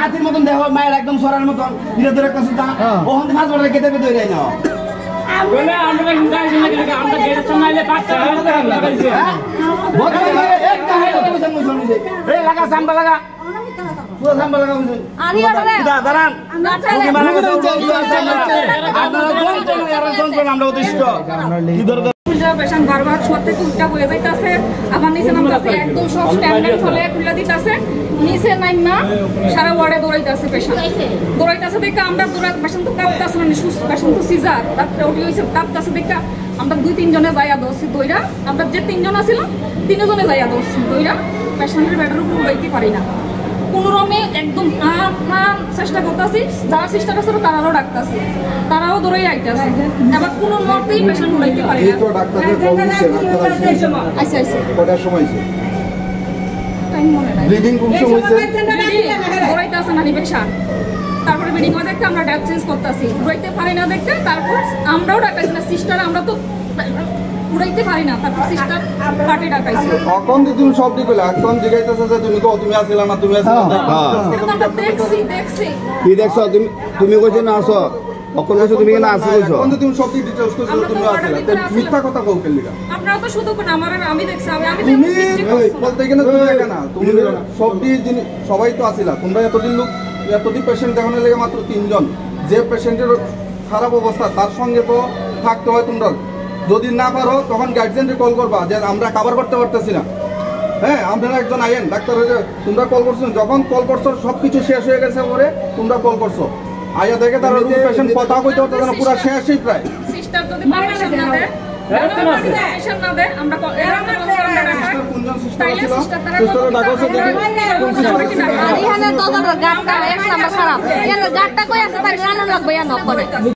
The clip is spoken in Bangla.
হাতির মতন দেহ মায়ের একদম সরার মতন ধীরে ধীরে একটা সুতা ওখান থেকে 5 বছর কেটে বেঁধে দেয় না বলে আমরা গাইছি না কি আমরা গেটের সামনে আইলে বাচ্চা লাগাইছে বড় একটা হাই কথা বলছেন মুসলমান এই লাগা সাম্বা লাগা পুরো সাম্বা লাগা বুঝুন আরে আরে দাঁড়ান আপনারা জোন আমরা অতিষ্ঠ কি দরকার পেশেন্ট বারবার শোয়ার থেকে উল্টা হয়ে যাইতাছে আবার নিচে নামতাছে একদম সব স্ট্যান্ডার্ড ফলে খুলে দিতাছে নিচে নাইম না সারা ওয়ার্ডে দৌড়াইতাছে পেশেন্ট দৌড়াইতাছে দেখে আমরা পেশেন্ট তো কাঁপতাছে না সুস্থ পেশেন্ট তো সিজার তারপরে ওটি হয়েছে কাঁপতাছে দেখে আমরা 2-3 জনে যাইয়া দৌড়ছি দইরা আমরা যে 3 জন ছিল 3 জনে যাইয়া দৌড়ছি দইরা পেশেন্টের বেডের উপর উঠাইতে পারি না কোনোরমে একদম চেষ্টা করতেছি যারা চেষ্টা করছে তারাও ডাকতেছি তারাও দৌড়াই আইতেছে এবার কোনো মতেই পেশেন্ট উঠাইতে পারি না আচ্ছা আচ্ছা কটার সময় হয়েছে টাইম মনে নাই ব্লিডিং কোন সময় হয়েছে দৌড়াইতেছে না নিবেশা তারপরে ব্লিডিং হয়ে দেখতে আমরা ড্যাপ চেঞ্জ করতেছি উঠাইতে পারি না দেখতে তারপর আমরাও ডাকাইছি না সিস্টার আমরা তো উড়াইতে পারি না তারপর সিস্টার পার্টি ডাকাইছি এখন তুমি সব দিকে এখন জিগাইতেছ যে তুমি আসিলা না তুমি আসিলা দেখছি কি দেখছো তুমি কইছো না আসো অকল কইছো তুমি না আসো কইছো এখন তুমি সব দিকে ডিটেইলস কইছো তুমি আসিলা মিথ্যা কথা কও কেন লিগা আপনারা তো শুধু কোন আমি দেখছি আমি তুমি বলতে গেলে তুমি দেখা না তুমি সব দিকে সবাই তো আসিলা তোমরা এতদিন পেশেন্ট দেখানোর লাগে মাত্র 3 জন যে পেশেন্টের খারাপ অবস্থা তার সঙ্গে তো থাকতে হয় তোমরা যদি না পারো তখন গার্জিয়ানকে কল করবা যে আমরা কভার করতে পারতেছি না হ্যাঁ আপনারা একজন আইন ডাক্তার হয়ে তোমরা কল করছো যখন কল করছো সব কিছু শেষ হয়ে গেছে পরে তোমরা কল করছো আইয়া দেখে তারা পেশেন্ট কথা কইতে পারতো না পুরো শেষই প্রায় সিস্টার যদি পারমিশন না দেয় পারমিশন না দেয় আমরা কোনজন সিস্টার ছিল সিস্টার ডাকো আর এখানে তো গাড়টা এক নাম্বার খারাপ এর গাড়টা কই আছে তার জানা লাগবে না